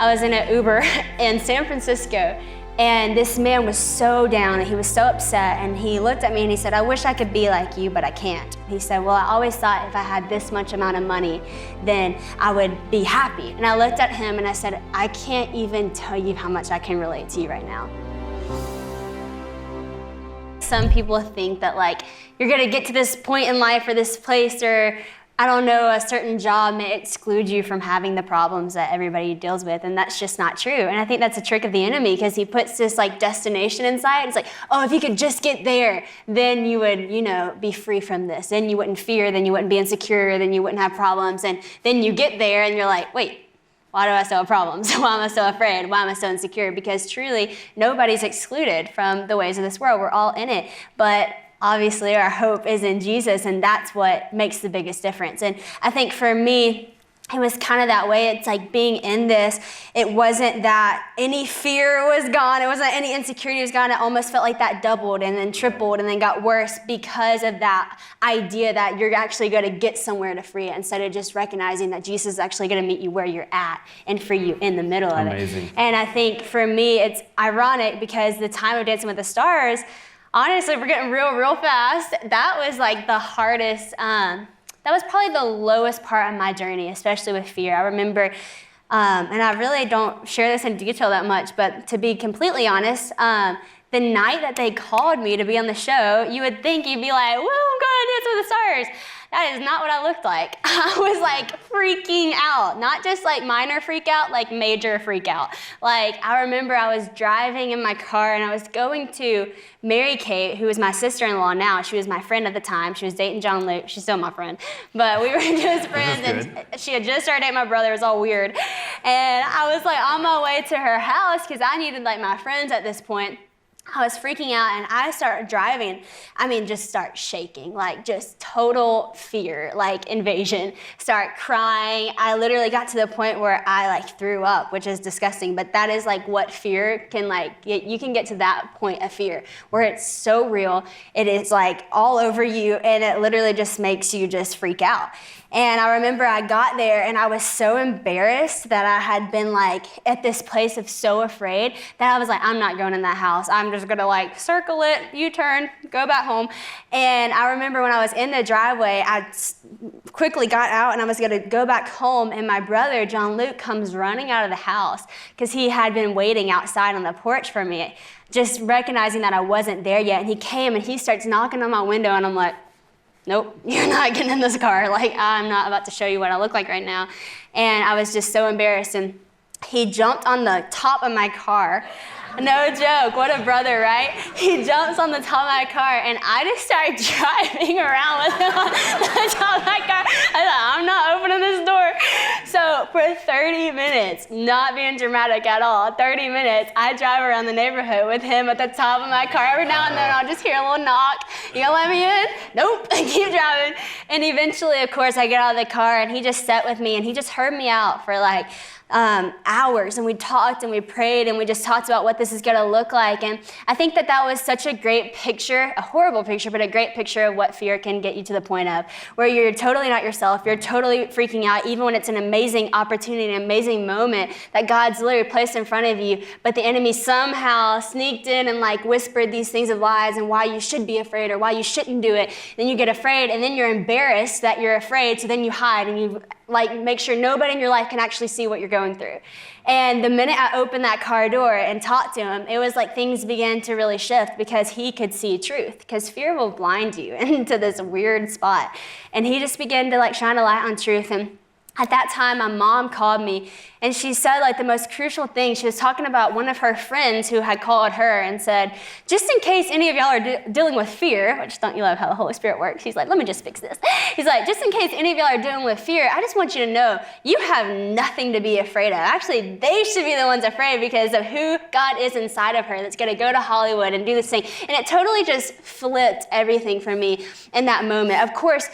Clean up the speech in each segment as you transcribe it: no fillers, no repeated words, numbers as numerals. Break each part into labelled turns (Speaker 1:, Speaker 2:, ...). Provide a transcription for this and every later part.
Speaker 1: I was in an Uber in San Francisco, and this man was so down and he was so upset, and he looked at me and he said, "I wish I could be like you, but I can't." He said, "Well, I always thought if I had this much amount of money, then I would be happy." And I looked at him and I said, "I can't even tell you how much I can relate to you right now." Some people think that like you're gonna get to this point in life or this place, or I don't know, a certain job may exclude you from having the problems that everybody deals with, and that's just not true. And I think that's a trick of the enemy, because he puts this like destination inside. It's like, oh, if you could just get there, then you would, be free from this. Then you wouldn't fear, then you wouldn't be insecure, then you wouldn't have problems. And then you get there and you're like, wait, why do I still have problems? Why am I still afraid? Why am I still insecure? Because truly, nobody's excluded from the ways of this world. We're all in it. But obviously, our hope is in Jesus, and that's what makes the biggest difference. And I think for me, it was kind of that way. It's like being in this, it wasn't that any fear was gone. It wasn't any insecurity was gone. It almost felt like that doubled and then tripled and then got worse because of that idea that you're actually going to get somewhere to free it, instead of just recognizing that Jesus is actually going to meet you where you're at and free you in the middle of it. And I think for me, it's ironic because the time of Dancing with the Stars, honestly, we're getting real fast. That was like the hardest, that was probably the lowest part of my journey, especially with fear. I remember, and I really don't share this in detail that much, but to be completely honest, the night that they called me to be on the show, you would think you'd be like, woo, I'm going to Dance with the Stars. That is not what I looked like. I was like freaking out, not just like minor freak out, like major freak out. Like I remember I was driving in my car and I was going to Mary Kate, who was my sister-in-law now. She was my friend at the time. She was dating John Luke. She's still my friend, but we were just friends, and she had just started dating my brother. It was all weird. And I was like on my way to her house because I needed like my friends at this point. I was freaking out, and I started driving. Just start shaking, like just total fear, like invasion, start crying. I literally got to the point where I like threw up, which is disgusting, but that is like what fear can like get. You can get to that point of fear where it's so real. It is like all over you, and it literally just makes you just freak out. And I remember I got there and I was so embarrassed that I had been like at this place of so afraid that I was like, I'm not going in that house. I'm just gonna like circle it, U-turn, go back home. And I remember when I was in the driveway, I quickly got out and I was gonna go back home, and my brother, John Luke, comes running out of the house because he had been waiting outside on the porch for me, just recognizing that I wasn't there yet. And he came and he starts knocking on my window, and I'm like, nope, you're not getting in this car. Like, I'm not about to show you what I look like right now. And I was just so embarrassed. And he jumped on the top of my car. No joke, what a brother, right? He jumps on the top of my car, and I just started driving around with him on the top of my car. I thought, I'm not opening this door. So for 30 minutes, not being dramatic at all, 30 minutes, I drive around the neighborhood with him at the top of my car. Every now and then, I'll just hear a little knock. You gonna let me in? Nope, I keep driving. And eventually, of course, I get out of the car, and he just sat with me, and he just heard me out for like hours, and we talked and we prayed and we just talked about what this is going to look like. And I think that that was such a great picture, a horrible picture, but a great picture of what fear can get you to the point of, where you're totally not yourself, you're totally freaking out, even when it's an amazing opportunity, an amazing moment that God's literally placed in front of you, but the enemy somehow sneaked in and like whispered these things of lies and why you should be afraid or why you shouldn't do it. Then you get afraid, and then you're embarrassed that you're afraid, so then you hide and you like make sure nobody in your life can actually see what you're going through. And the minute I opened that car door and talked to him, it was like things began to really shift, because he could see truth, because fear will blind you into this weird spot. And he just began to like shine a light on truth. And at that time, my mom called me, and she said like the most crucial thing. She was talking about one of her friends who had called her and said, just in case any of y'all are dealing with fear, which don't you love how the Holy Spirit works? He's like, let me just fix this. He's like, just in case any of y'all are dealing with fear, I just want you to know you have nothing to be afraid of. Actually, they should be the ones afraid because of who God is inside of her that's going to go to Hollywood and do this thing. And it totally just flipped everything for me in that moment. Of course,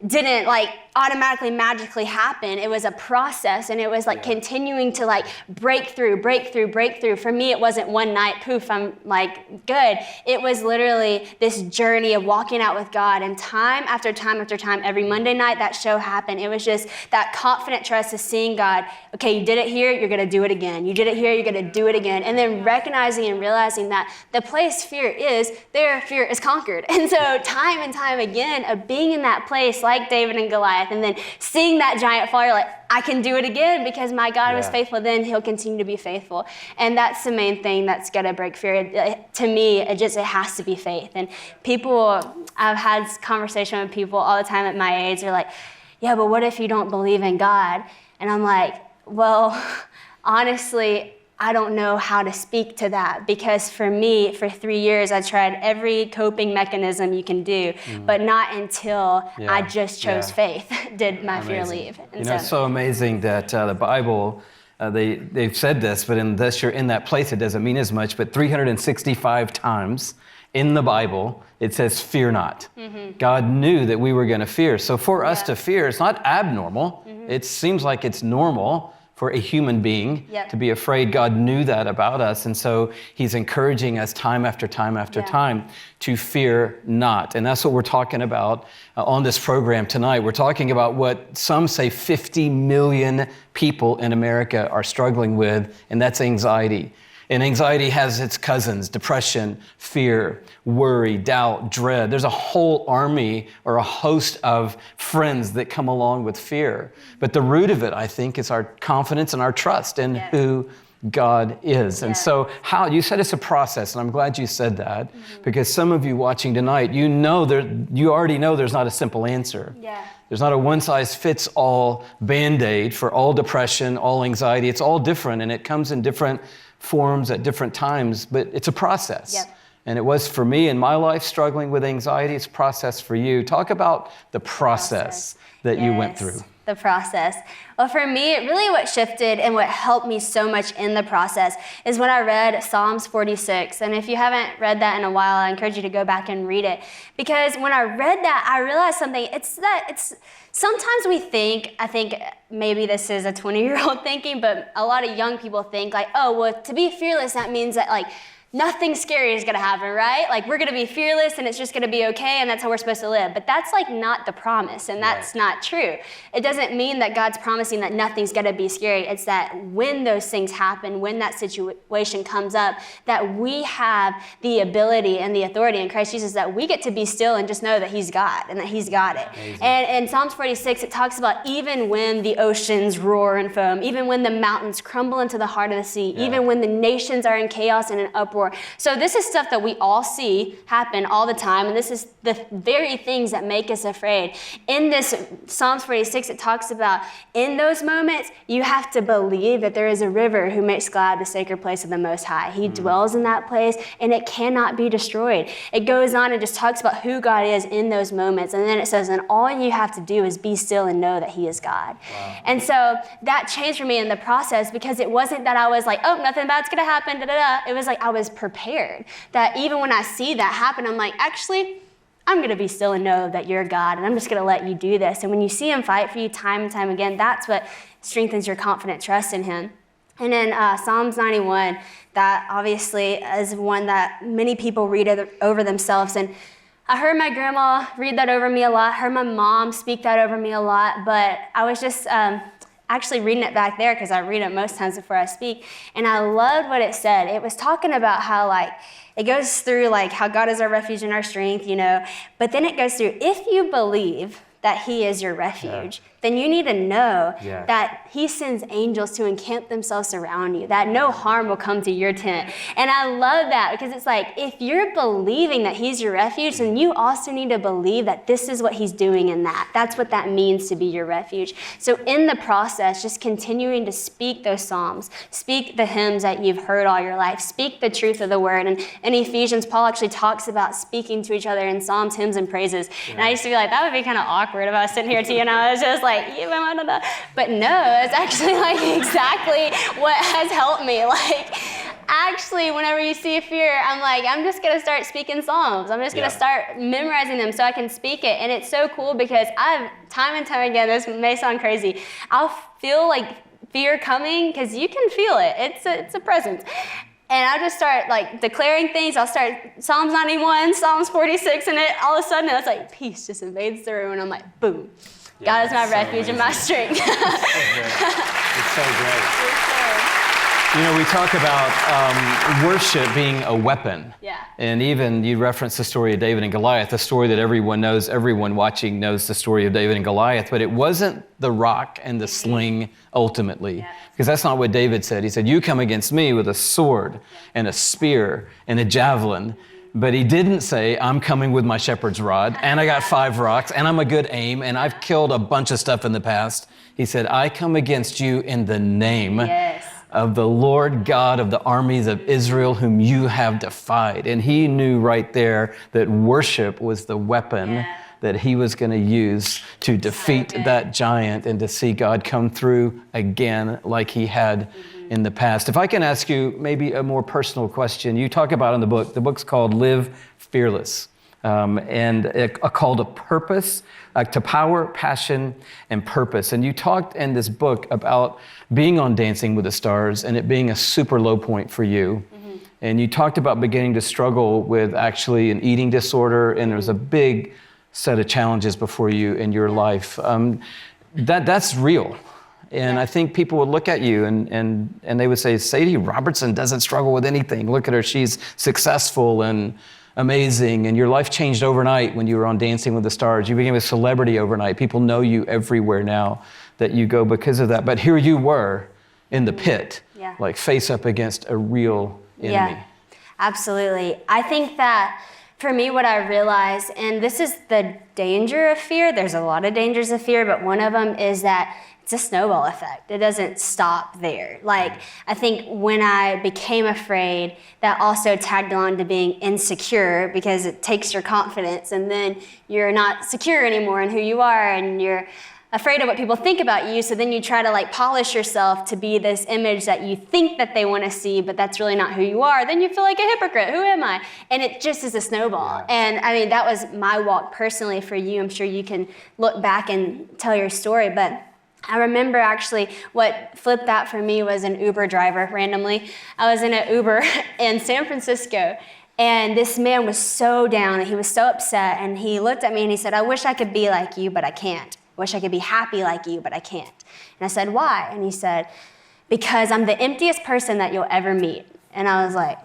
Speaker 1: didn't like automatically magically happen. It was a process, and it was like continuing to like break through. For me, it wasn't one night, poof, I'm like good. It was literally this journey of walking out with God, and time after time after time, every Monday night that show happened. It was just that confident trust of seeing God, okay, you did it here, you're gonna do it again. You did it here, you're gonna do it again. And then recognizing and realizing that the place fear is, there fear is conquered. And so time and time again of being in that place like David and Goliath, and then seeing that giant fall, you're like, I can do it again because my God was faithful then, he'll continue to be faithful. And that's the main thing that's gonna break fear. To me, it has to be faith. And I've had conversation with people all the time at my age, they're like, yeah, but what if you don't believe in God? And I'm like, well, honestly, I don't know how to speak to that, because for me, for 3 years, I tried every coping mechanism you can do, but not until I just chose faith did my fear leave. And
Speaker 2: it's so amazing that the Bible, they've said this, but unless you're in that place, it doesn't mean as much, but 365 times in the Bible, it says, fear not. God knew that we were going to fear. So for us to fear, it's not abnormal. It seems like it's normal for a human being to be afraid. God knew that about us. And so he's encouraging us time after time after time to fear not. And that's what we're talking about on this program tonight. We're talking about what some say 50 million people in America are struggling with, and that's anxiety. And anxiety has its cousins: depression, fear, worry, doubt, dread. There's a whole army or a host of friends that come along with fear. But the root of it, I think, is our confidence and our trust in who God is. And so you said it's a process, and I'm glad you said that, because some of you watching tonight, you already know there's not a simple answer. There's not a one-size-fits-all Band-Aid for all depression, all anxiety. It's all different, and it comes in different forms at different times, but it's a process. And it was for me in my life, struggling with anxiety. It's a process for you. Talk about the process that you went through.
Speaker 1: The process. Well, for me, really what shifted and what helped me so much in the process is when I read Psalms 46. And if you haven't read that in a while, I encourage you to go back and read it. Because when I read that, I realized something. Sometimes we think, I think maybe this is a 20-year-old thinking, but a lot of young people think like, oh, well, to be fearless, that means that like, nothing scary is gonna happen, right? Like we're gonna be fearless and it's just gonna be okay and that's how we're supposed to live. But that's like not the promise, and that's not true. It doesn't mean that God's promising that nothing's gonna be scary. It's that when those things happen, when that situation comes up, that we have the ability and the authority in Christ Jesus, that we get to be still and just know that he's God and that he's got it. And in Psalms 46, it talks about even when the oceans roar and foam, even when the mountains crumble into the heart of the sea, even when the nations are in chaos and in uproar. So this is stuff that we all see happen all the time, and this is the very things that make us afraid. In this Psalms 46, it talks about in those moments, you have to believe that there is a river who makes glad the sacred place of the Most High. He dwells in that place, and it cannot be destroyed. It goes on and just talks about who God is in those moments, and then it says, and all you have to do is be still and know that he is God. And so that changed for me in the process, because it wasn't that I was like, oh, nothing bad's gonna happen, da-da-da. It was like I was prepared, that even when I see that happen, I'm like, actually, I'm going to be still and know that you're God, and I'm just going to let you do this. And when you see him fight for you time and time again, that's what strengthens your confident trust in him. And in Psalms 91, that obviously is one that many people read over themselves. And I heard my grandma read that over me a lot, heard my mom speak that over me a lot, but I was just actually reading it back there because I read it most times before I speak, and I loved what it said. It was talking about how like it goes through like how God is our refuge and our strength, you know, but then it goes through, if you believe that he is your refuge, then you need to know that he sends angels to encamp themselves around you, that no harm will come to your tent. And I love that, because it's like, if you're believing that he's your refuge, then you also need to believe that this is what he's doing in that. That's what that means to be your refuge. So in the process, just continuing to speak those psalms, speak the hymns that you've heard all your life, speak the truth of the word. And in Ephesians, Paul actually talks about speaking to each other in psalms, hymns, and praises. And I used to be like, that would be kind of awkward if I was sitting here to you and I was just like, but no, it's actually like exactly what has helped me. Like, actually, whenever you see a fear, I'm like, I'm just going to start speaking Psalms. I'm just going to start memorizing them so I can speak it. And it's so cool because time and time again, this may sound crazy, I'll feel like fear coming because you can feel it. It's a presence. And I'll just start like declaring things. I'll start Psalms 91, Psalms 46, and all of a sudden it's like peace just invades the room. And I'm like, boom. God is my refuge and my strength.
Speaker 2: It's so great. You know, we talk about worship being a weapon. Yeah. And even you referenced the story of David and Goliath, a story that everyone knows, everyone watching knows the story of David and Goliath, but it wasn't the rock and the sling ultimately. Because that's not what David said. He said, you come against me with a sword and a spear and a javelin. But he didn't say, I'm coming with my shepherd's rod, and I got 5 rocks, and I'm a good aim, and I've killed a bunch of stuff in the past. He said, I come against you in the name of the Lord God of the armies of Israel, whom you have defied. And he knew right there that worship was the weapon that he was going to use to defeat that giant and to see God come through again like he had in the past. If I can ask you maybe a more personal question, you talk about in the book's called Live Fearless, and a call to purpose, to power, passion, and purpose. And you talked in this book about being on Dancing with the Stars and it being a super low point for you. And you talked about beginning to struggle with actually an eating disorder, and there was a big set of challenges before you in your life. That's real. And I think people would look at you and they would say, Sadie Robertson doesn't struggle with anything. Look at her, she's successful and amazing. And your life changed overnight when you were on Dancing with the Stars. You became a celebrity overnight. People know you everywhere now that you go because of that. But here you were in the pit, like face up against a real enemy.
Speaker 1: Yeah, absolutely. I think that for me, what I realized, and this is the danger of fear, there's a lot of dangers of fear, but one of them is that it's a snowball effect. It doesn't stop there. Like, I think when I became afraid, that also tagged on to being insecure because it takes your confidence and then you're not secure anymore in who you are and you're afraid of what people think about you. So then you try to like polish yourself to be this image that you think that they want to see, but that's really not who you are. Then you feel like a hypocrite. Who am I? And it just is a snowball. And I mean, that was my walk personally for you. I'm sure you can look back and tell your story, but I remember actually what flipped that for me was an Uber driver randomly. I was in an Uber in San Francisco, and this man was so down and he was so upset, and he looked at me and he said, I wish I could be like you, but I can't. I wish I could be happy like you, but I can't. And I said, why? And he said, because I'm the emptiest person that you'll ever meet. And I was like,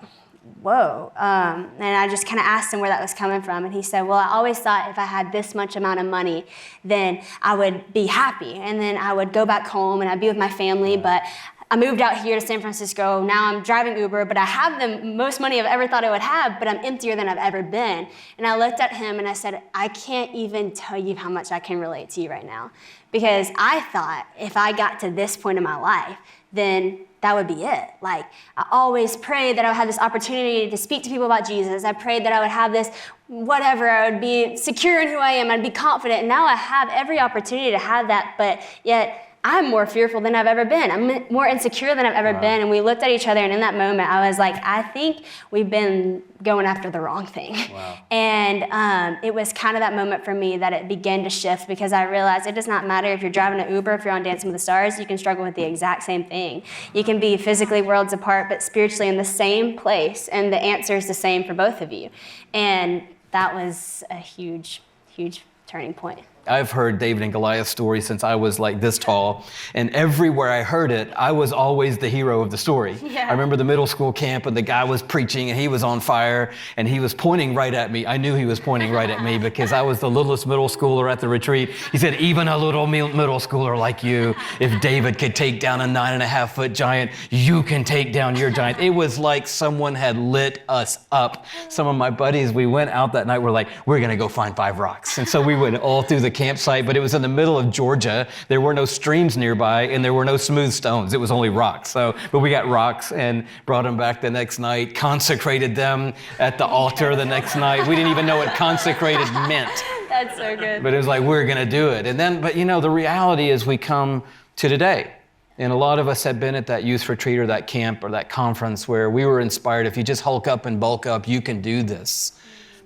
Speaker 1: whoa. And I just kind of asked him where that was coming from. And he said, well, I always thought if I had this much amount of money, then I would be happy. And then I would go back home and I'd be with my family. But I moved out here to San Francisco. Now I'm driving Uber, but I have the most money I've ever thought I would have, but I'm emptier than I've ever been. And I looked at him and I said, I can't even tell you how much I can relate to you right now. Because I thought if I got to this point in my life, then that would be it. Like, I always prayed that I would have this opportunity to speak to people about Jesus. I prayed that I would have this whatever, I would be secure in who I am, I'd be confident. And now I have every opportunity to have that, but yet I'm more fearful than I've ever been. I'm more insecure than I've ever been. And we looked at each other, and in that moment, I was like, I think we've been going after the wrong thing. Wow. And it was kind of that moment for me that it began to shift, because I realized it does not matter if you're driving an Uber, if you're on Dancing with the Stars, you can struggle with the exact same thing. You can be physically worlds apart, but spiritually in the same place, and the answer is the same for both of you. And that was a huge, huge turning point.
Speaker 2: I've heard David and Goliath stories since I was like this tall, and everywhere I heard it, I was always the hero of the story. Yeah. I remember the middle school camp, and the guy was preaching, and he was on fire, and he was pointing right at me. I knew he was pointing right at me because I was the littlest middle schooler at the retreat. He said, even a little middle schooler like you, if David could take down a 9.5-foot giant, you can take down your giant. It was like someone had lit us up. Some of my buddies, we went out that night, we're like, we're gonna go find 5 rocks. And so we went all through the campsite, but it was in the middle of Georgia. There were no streams nearby, and there were no smooth stones. It was only rocks. But we got rocks and brought them back the next night, consecrated them at the altar the next night. We didn't even know what consecrated meant.
Speaker 1: That's so good.
Speaker 2: But it was like, we're going to do it. And then, but you know, the reality is we come to today. And a lot of us have been at that youth retreat or that camp or that conference where we were inspired, if you just hulk up and bulk up, you can do this.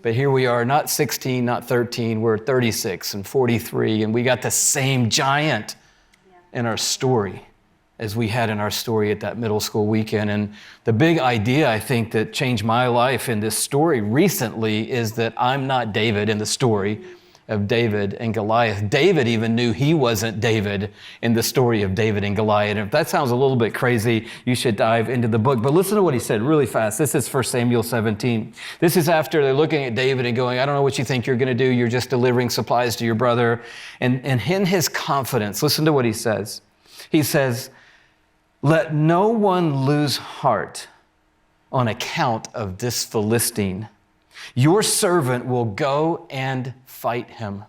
Speaker 2: But here we are, not 16, not 13, we're 36 and 43, and we got the same giant in our story as we had in our story at that middle school weekend. And the big idea, I think, that changed my life in this story recently is that I'm not David in the story of David and Goliath. David even knew he wasn't David in the story of David and Goliath. And if that sounds a little bit crazy, you should dive into the book. But listen to what he said really fast. This is 1 Samuel 17. This is after they're looking at David and going, I don't know what you think you're going to do. You're just delivering supplies to your brother. And in his confidence, listen to what he says. He says, let no one lose heart on account of this Philistine. Your servant will go and fight him.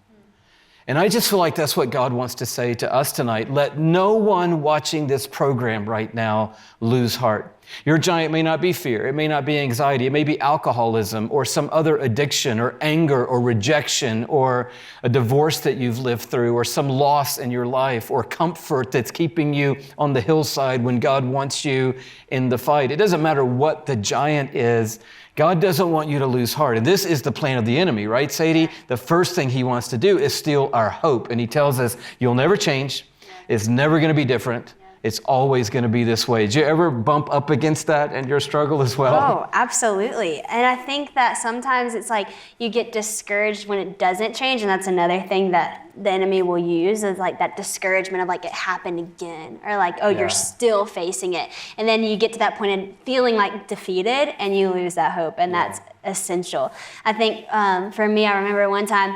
Speaker 2: And I just feel like that's what God wants to say to us tonight. Let no one watching this program right now lose heart. Your giant may not be fear. It may not be anxiety. It may be alcoholism or some other addiction or anger or rejection or a divorce that you've lived through or some loss in your life or comfort that's keeping you on the hillside when God wants you in the fight. It doesn't matter what the giant is. God doesn't want you to lose heart. And this is the plan of the enemy, right, Sadie? The first thing he wants to do is steal our hope. And he tells us, you'll never change. It's never going to be different. It's always going to be this way. Did you ever bump up against that in your struggle as well?
Speaker 1: Oh, absolutely. And I think that sometimes it's like you get discouraged when it doesn't change. And that's another thing that the enemy will use is like that discouragement of like it happened again or like, oh, you're still facing it. And then you get to that point of feeling like defeated and you lose that hope. And that's essential. I think for me, I remember one time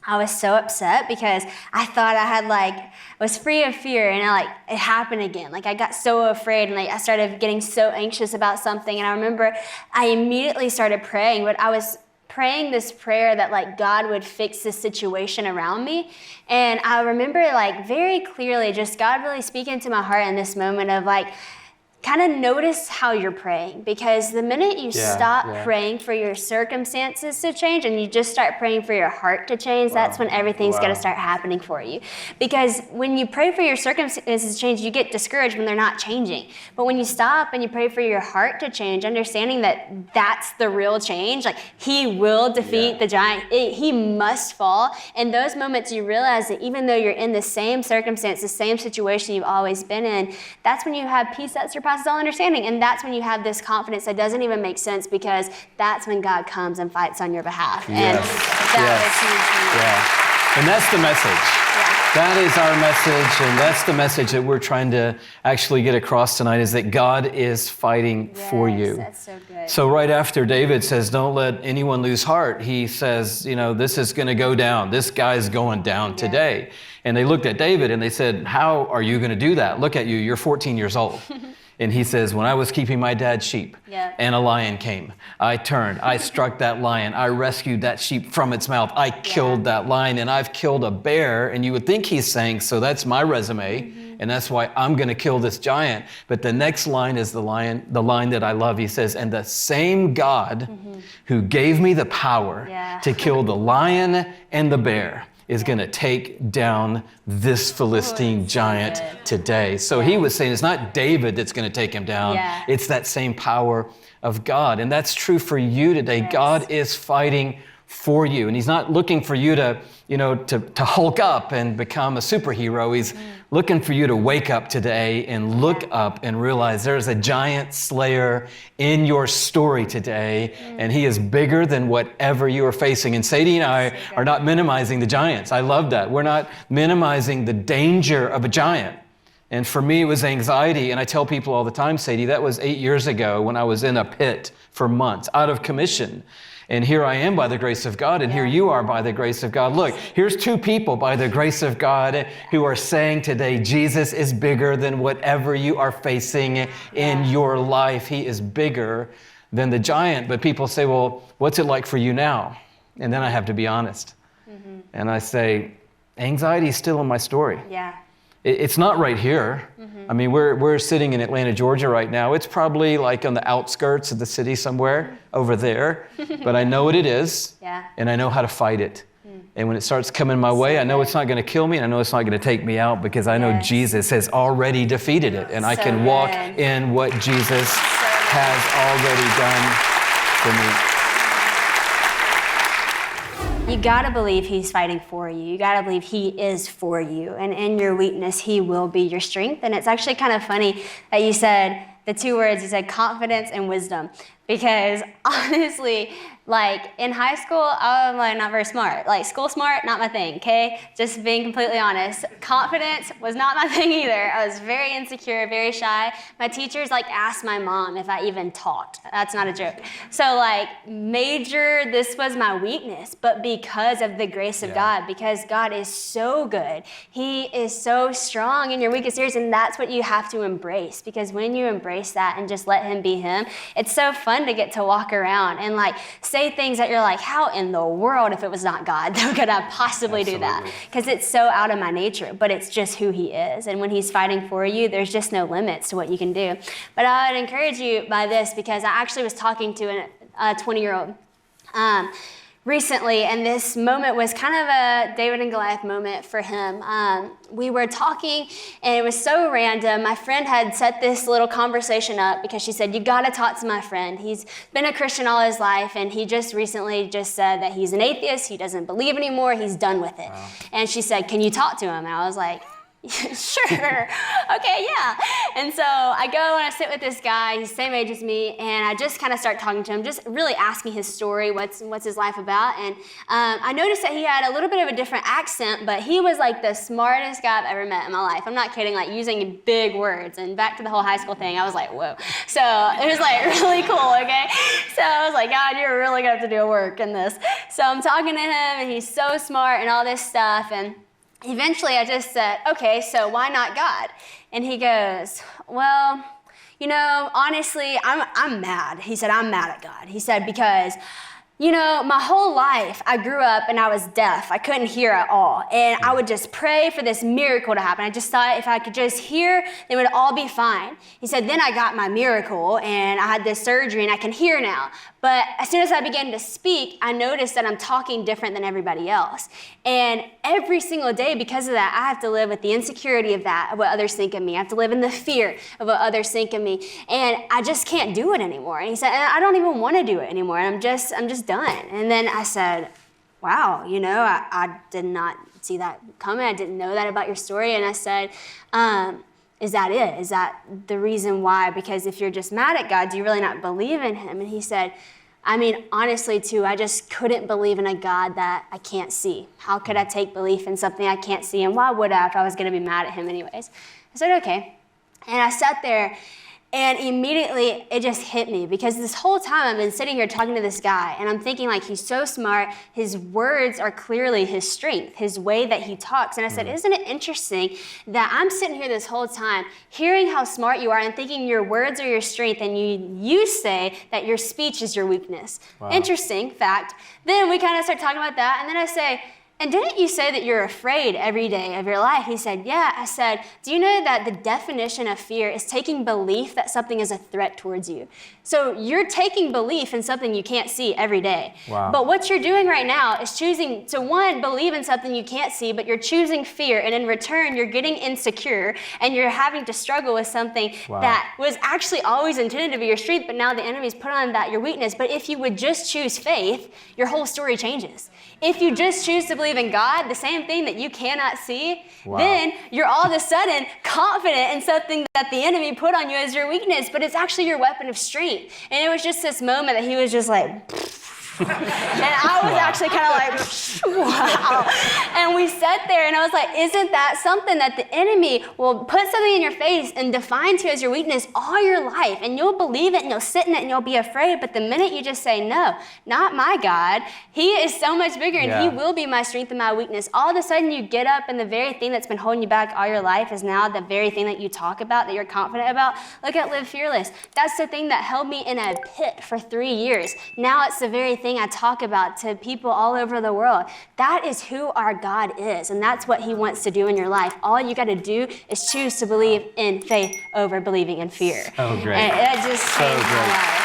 Speaker 1: I was so upset because I thought I had was free of fear and it happened again. Like I got so afraid and I started getting so anxious about something. And I remember I immediately started praying, but I was praying this prayer that God would fix this situation around me. And I remember very clearly just God really speaking to my heart in this moment of kind of notice how you're praying, because the minute you stop praying for your circumstances to change and you just start praying for your heart to change, that's when everything's going to start happening for you. Because when you pray for your circumstances to change, you get discouraged when they're not changing. But when you stop and you pray for your heart to change, understanding that that's the real change, he will defeat the giant, he must fall. In those moments, you realize that even though you're in the same circumstance, the same situation you've always been in, that's when you have peace that surpasses all understanding. And that's when you have this confidence that doesn't even make sense, because that's when God comes and fights on your behalf. And
Speaker 2: and that's the message. That is our message, and that's the message that we're trying to actually get across tonight, is that God is fighting for you.
Speaker 1: That's so good.
Speaker 2: So right after David says, don't let anyone lose heart, he says, this is going to go down. This guy's going down today. And they looked at David and they said, how are you going to do that? Look at you, you're 14 years old. And he says, when I was keeping my dad's sheep and a lion came, I turned, I struck that lion, I rescued that sheep from its mouth, I killed that lion, and I've killed a bear. And you would think he's saying, so that's my resume, and that's why I'm going to kill this giant. But the next line is the line that I love. He says, and the same God who gave me the power to kill the lion and the bear is going to take down this Philistine giant today. So he was saying it's not David that's going to take him down. It's that same power of God. And that's true for you today. God is fighting for you. And he's not looking for you to hulk up and become a superhero. He's looking for you to wake up today and look up and realize there's a giant slayer in your story today, and he is bigger than whatever you are facing. And Sadie and I are not minimizing the giants. I love that. We're not minimizing the danger of a giant. And for me, it was anxiety. And I tell people all the time, Sadie, that was 8 years ago when I was in a pit for months, out of commission. And here I am by the grace of God, and here you are by the grace of God. Look, here's two people by the grace of God who are saying today, Jesus is bigger than whatever you are facing in your life. He is bigger than the giant. But people say, well, what's it like for you now? And then I have to be honest. And I say, anxiety is still in my story. It's not right here. I mean, we're sitting in Atlanta, Georgia right now. It's probably on the outskirts of the city somewhere over there, but I know what it is, and I know how to fight it. And when it starts coming my way, I know it's not going to kill me, and I know it's not going to take me out, because I know Jesus has already defeated it, and I can walk in what Jesus has already done for me.
Speaker 1: You gotta believe he's fighting for you. You gotta believe he is for you. And in your weakness, he will be your strength. And it's actually kind of funny that you said the two words, you said confidence and wisdom. Because honestly, like in high school, I'm like not very smart. Like school smart, not my thing, okay? Just being completely honest. Confidence was not my thing either. I was very insecure, very shy. My teachers like asked my mom if I even talked. That's not a joke. So like this was my weakness, but because of the grace of God, because God is so good, he is so strong in your weakest areas, and that's what you have to embrace. Because when you embrace that and just let him be him, it's so fun to get to walk around and like say things that you're like, how in the world, if it was not God, could I possibly do that? Because it's so out of my nature, but it's just who he is. And when he's fighting for you, there's just no limits to what you can do. But I would encourage you by this, because I actually was talking to a 20-year-old recently, and this moment was kind of a David and Goliath moment for him. We were talking, and it was so random. My friend had set this little conversation up because she said, you gotta talk to my friend. He's been a Christian all his life, and he just recently just said that he's an atheist, he doesn't believe anymore, he's done with it. Wow. And she said, can you talk to him? And I was like, sure, okay, yeah. And so I go and I sit with this guy, he's the same age as me, and I just kind of start talking to him, just really asking his story, what's his life about. And I noticed that he had a little bit of a different accent, but he was like the smartest guy I've ever met in my life. I'm not kidding, like using big words. And back to the whole high school thing, I was like, whoa. So it was like really cool, okay? So I was like, God, you're really gonna have to do work in this. So I'm talking to him, and he's so smart and all this stuff, and eventually I just said, okay, so why not God? And he goes, well, you know, honestly, I'm mad. He said, I'm mad at God. He said, because, you know, my whole life I grew up and I was deaf. I couldn't hear at all. And I would just pray for this miracle to happen. I just thought if I could just hear, it would all be fine. He said, then I got my miracle and I had this surgery and I can hear now. But as soon as I began to speak, I noticed that I'm talking different than everybody else. And every single day, because of that, I have to live with the insecurity of that, of what others think of me. I have to live in the fear of what others think of me. And I just can't do it anymore. And he said, and I don't even want to do it anymore. And I'm just done. And then I said, wow, you know, I did not see that coming. I didn't know that about your story. And I said, is that it? Is that the reason why? Because if you're just mad at God, do you really not believe in him? And he said, I mean, honestly, too, I just couldn't believe in a God that I can't see. How could I take belief in something I can't see? And why would I if I was going to be mad at him anyways? I said, okay. And I sat there, and immediately it just hit me, because this whole time I've been sitting here talking to this guy, and I'm thinking like he's so smart, his words are clearly his strength, his way that he talks. And I said, isn't it interesting that I'm sitting here this whole time hearing how smart you are and thinking your words are your strength, and you say that your speech is your weakness. Wow. Interesting fact. Then we kind of start talking about that, and then I say, and didn't you say that you're afraid every day of your life? He said, yeah. I said, do you know that the definition of fear is taking belief that something is a threat towards you? So you're taking belief in something you can't see every day. Wow. But what you're doing right now is choosing to, one, believe in something you can't see, but you're choosing fear, and in return, you're getting insecure, and you're having to struggle with something that was actually always intended to be your strength, but now the enemy's put on that your weakness. But if you would just choose faith, your whole story changes. If you just choose to believe in God, the same thing that you cannot see, then you're all of a sudden confident in something that the enemy put on you as your weakness, but it's actually your weapon of strength. And it was just this moment that he was just like, and I was actually kind of like, wow. And we sat there, and I was like, isn't that something that the enemy will put something in your face and define to you as your weakness all your life? And you'll believe it, and you'll sit in it, and you'll be afraid. But the minute you just say, no, not my God, he is so much bigger, and he will be my strength and my weakness. All of a sudden, you get up, and the very thing that's been holding you back all your life is now the very thing that you talk about, that you're confident about. Look at Live Fearless. That's the thing that held me in a pit for 3 years. Now it's the very thing I talk about to people all over the world. That is who our God is, and that's what he wants to do in your life. All you got to do is choose to believe in faith over believing in fear.
Speaker 2: Oh, great.
Speaker 1: And it just changed my life.